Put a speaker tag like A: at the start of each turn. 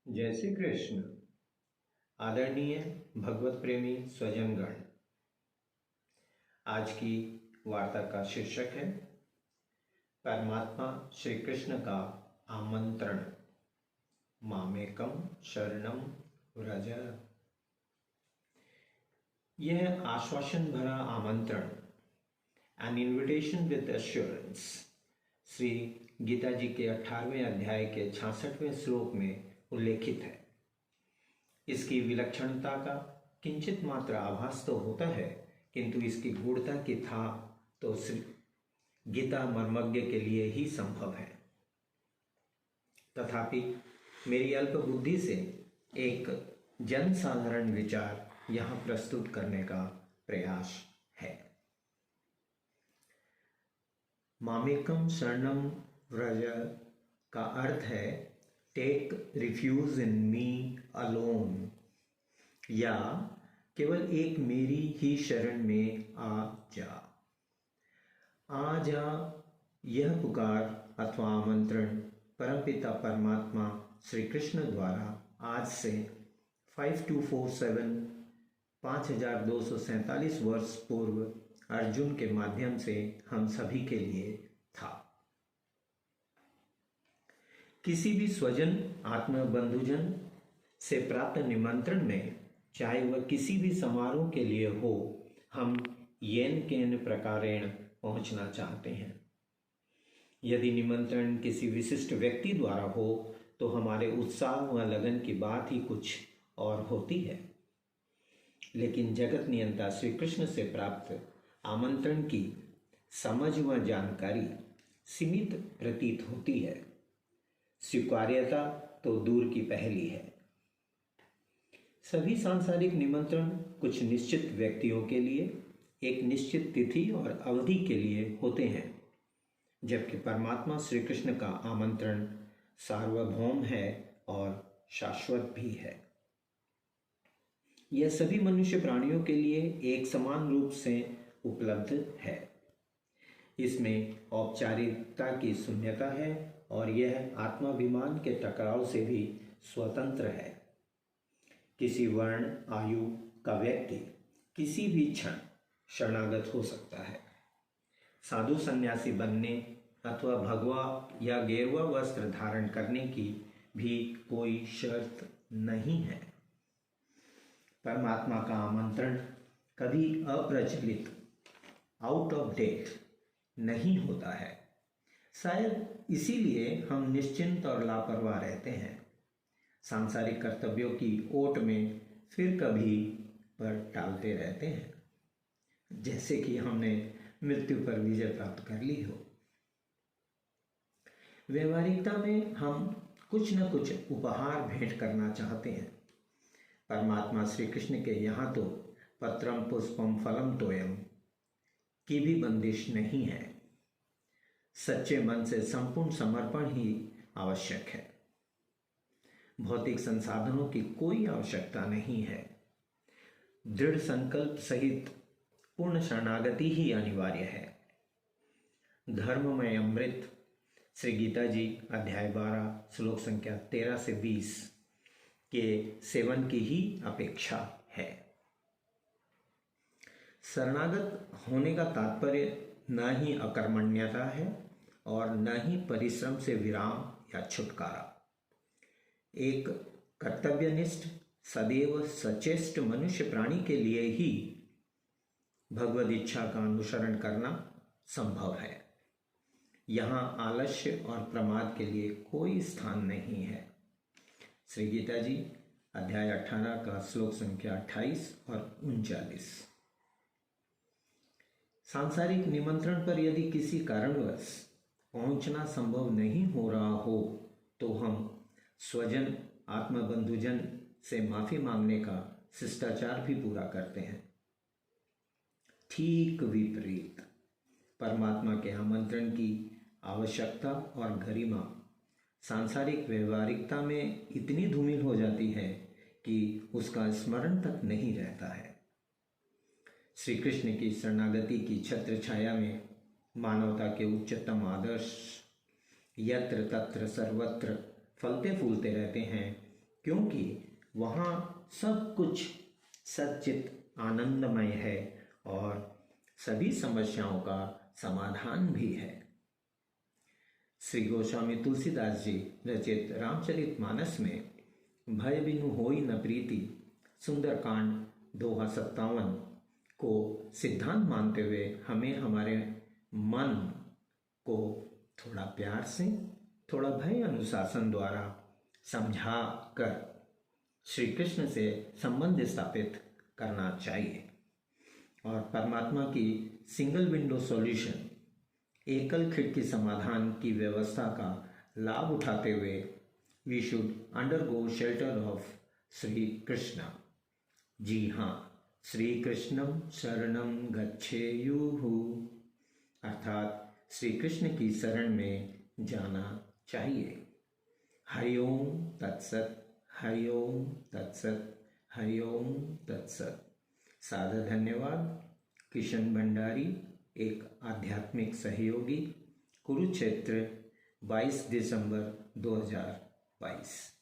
A: जय श्री कृष्ण। आदरणीय भगवत प्रेमी स्वजनगण, आज की वार्ता का शीर्षक है परमात्मा श्री कृष्ण का आमंत्रण। मामेकम शरणम व्रज। यह आश्वासन भरा आमंत्रण, an invitation with assurance, Shri Gita ji के 18वें अध्याय के 66वें श्लोक में उल्लेखित है। इसकी विलक्षणता का किंचित मात्र आभास तो होता है, किंतु इसकी गूढ़ता की था तो गीता मर्मज्ञ के लिए ही संभव है। तथापि मेरी अल्प बुद्धि से एक जन साधारण विचार यहाँ प्रस्तुत करने का प्रयास है। मामेकम शरणम व्रज का अर्थ है take refuge in me alone, या केवल एक मेरी ही शरण में आ जा। आ जा, यह पुकार अथवा आमंत्रण परमपिता परमात्मा श्री कृष्ण द्वारा आज से 5247 5247 वर्ष पूर्व अर्जुन के माध्यम से हम सभी के लिए था। किसी भी स्वजन आत्म बंधुजन से प्राप्त निमंत्रण में, चाहे वह किसी भी समारोह के लिए हो, हम येन केन प्रकारेण पहुंचना चाहते हैं। यदि निमंत्रण किसी विशिष्ट व्यक्ति द्वारा हो तो हमारे उत्साह व लगन की बात ही कुछ और होती है। लेकिन जगत नियंता श्री कृष्ण से प्राप्त आमंत्रण की समझ व जानकारी सीमित प्रतीत होती है। स्वीकार्यता तो दूर की पहली है। सभी सांसारिक निमंत्रण कुछ निश्चित व्यक्तियों के लिए एक निश्चित तिथि और अवधि के लिए होते हैं, जबकि परमात्मा श्री कृष्ण का आमंत्रण सार्वभौम है और शाश्वत भी है। यह सभी मनुष्य प्राणियों के लिए एक समान रूप से उपलब्ध है। इसमें औपचारिकता की शून्यता है और यह आत्माभिमान के टकराव से भी स्वतंत्र है। किसी वर्ण आयु का व्यक्ति किसी भी क्षण शरणागत हो सकता है। साधु सन्यासी बनने अथवा भगवा या गेरुआ वस्त्र धारण करने की भी कोई शर्त नहीं है। परमात्मा का आमंत्रण कभी अप्रचलित, आउट ऑफ डेट नहीं होता है। शायद इसीलिए हम निश्चिंत और लापरवाह रहते हैं, सांसारिक कर्तव्यों की ओट में फिर कभी पर टालते रहते हैं, जैसे कि हमने मृत्यु पर विजय प्राप्त कर ली हो। व्यवहारिकता में हम कुछ न कुछ उपहार भेंट करना चाहते हैं। परमात्मा श्री कृष्ण के यहाँ तो पत्रम पुष्पम फलम तोयम की भी बंदिश नहीं है। सच्चे मन से संपूर्ण समर्पण ही आवश्यक है। भौतिक संसाधनों की कोई आवश्यकता नहीं है। दृढ़ संकल्प सहित पूर्ण शरणागति ही अनिवार्य है। धर्ममय अमृत श्री गीता जी अध्याय 12 श्लोक संख्या 13 से 20 के सेवन की ही अपेक्षा है। शरणागत होने का तात्पर्य न ही अकर्मण्यता है और न ही परिश्रम से विराम या छुटकारा। एक कर्तव्यनिष्ठ सदैव सचेष्ट मनुष्य प्राणी के लिए ही भगवद इच्छा का अनुसरण करना संभव है। यहाँ आलस्य और प्रमाद के लिए कोई स्थान नहीं है। श्री गीता जी अध्याय 18 का श्लोक संख्या 28 और 39। सांसारिक निमंत्रण पर यदि किसी कारणवश पहुंचना संभव नहीं हो रहा हो तो हम स्वजन आत्मबंधुजन से माफी मांगने का शिष्टाचार भी पूरा करते हैं। ठीक विपरीत, परमात्मा के आमंत्रण की आवश्यकता और गरिमा सांसारिक व्यवहारिकता में इतनी धूमिल हो जाती है कि उसका स्मरण तक नहीं रहता है। श्री कृष्ण की शरणागति की छत्र छाया में मानवता के उच्चतम आदर्श यत्र तत्र सर्वत्र फलते फूलते रहते हैं, क्योंकि वहाँ सब कुछ सच्चित आनंदमय है और सभी समस्याओं का समाधान भी है। श्री गोस्वामी तुलसीदास जी रचित रामचरितमानस में भय बिनु होई न प्रीति सुंदरकांड दोहा 57 को सिद्धांत मानते हुए हमें हमारे मन को थोड़ा प्यार से, थोड़ा भय अनुशासन द्वारा समझा कर श्री कृष्ण से संबंध स्थापित करना चाहिए और परमात्मा की सिंगल विंडो सॉल्यूशन, एकल खिड़की समाधान की व्यवस्था का लाभ उठाते हुए we should undergo shelter of Shri Krishna. जी हाँ, श्री कृष्णम शरणम गच्छेयुः, अर्थात श्री कृष्ण की शरण में जाना चाहिए। हरि ओम तत्सत, हरि ओम तत्सत, हरि ओम तत्सत। सादर धन्यवाद। किशन भंडारी, एक आध्यात्मिक सहयोगी, कुरुक्षेत्र, 22 दिसंबर 2022।